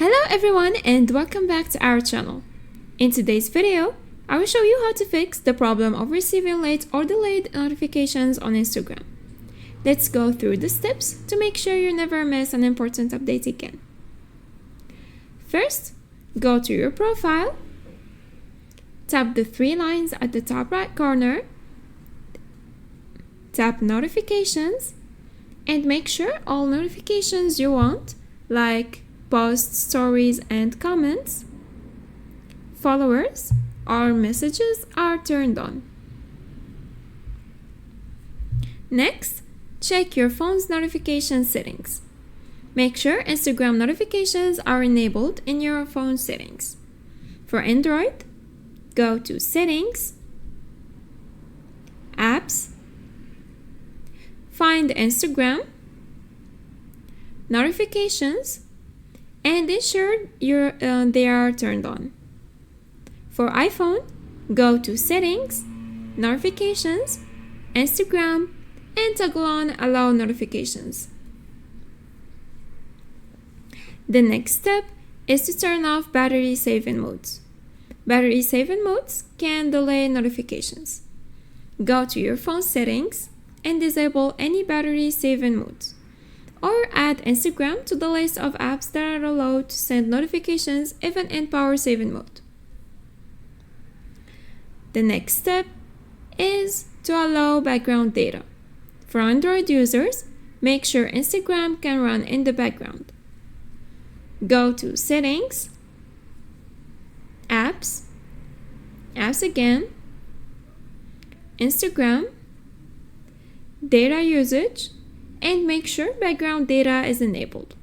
Hello everyone and welcome back to our channel. In today's video, I will show you how to fix the problem of receiving late or delayed notifications on Instagram. Let's go through the steps to make sure you never miss an important update again. First, go to your profile, tap the three lines at the top right corner, tap notifications, and make sure all notifications you want, like posts, stories, and comments, followers, or messages are turned on. Next, check your phone's notification settings. Make sure Instagram notifications are enabled in your phone settings. For Android, go to Settings, Apps, find Instagram, Notifications, and ensure they are turned on. For iPhone, go to Settings, Notifications, Instagram, and toggle on Allow Notifications. The next step is to turn off battery saving modes. Battery saving modes can delay notifications. Go to your phone settings and disable any battery saving modes, or add Instagram to the list of apps that are allowed to send notifications even in power saving mode. The next step is to allow background data. For Android users, make sure Instagram can run in the background. Go to Settings, Apps, Apps again, Instagram, Data Usage, and make sure background data is enabled.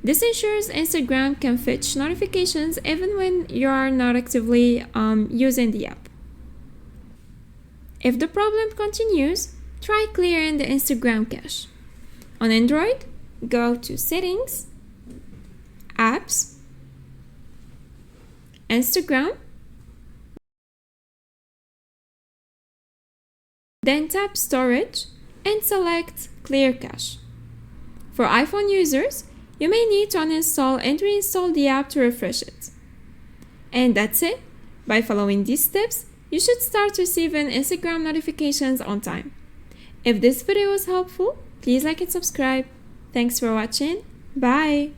This ensures Instagram can fetch notifications even when you are not actively using the app. If the problem continues, try clearing the Instagram cache. On Android, go to Settings, Apps, Instagram, then tap Storage and select Clear Cache. For iPhone users, you may need to uninstall and reinstall the app to refresh it. And that's it. By following these steps, you should start receiving Instagram notifications on time. If this video was helpful, please like and subscribe. Thanks for watching. Bye!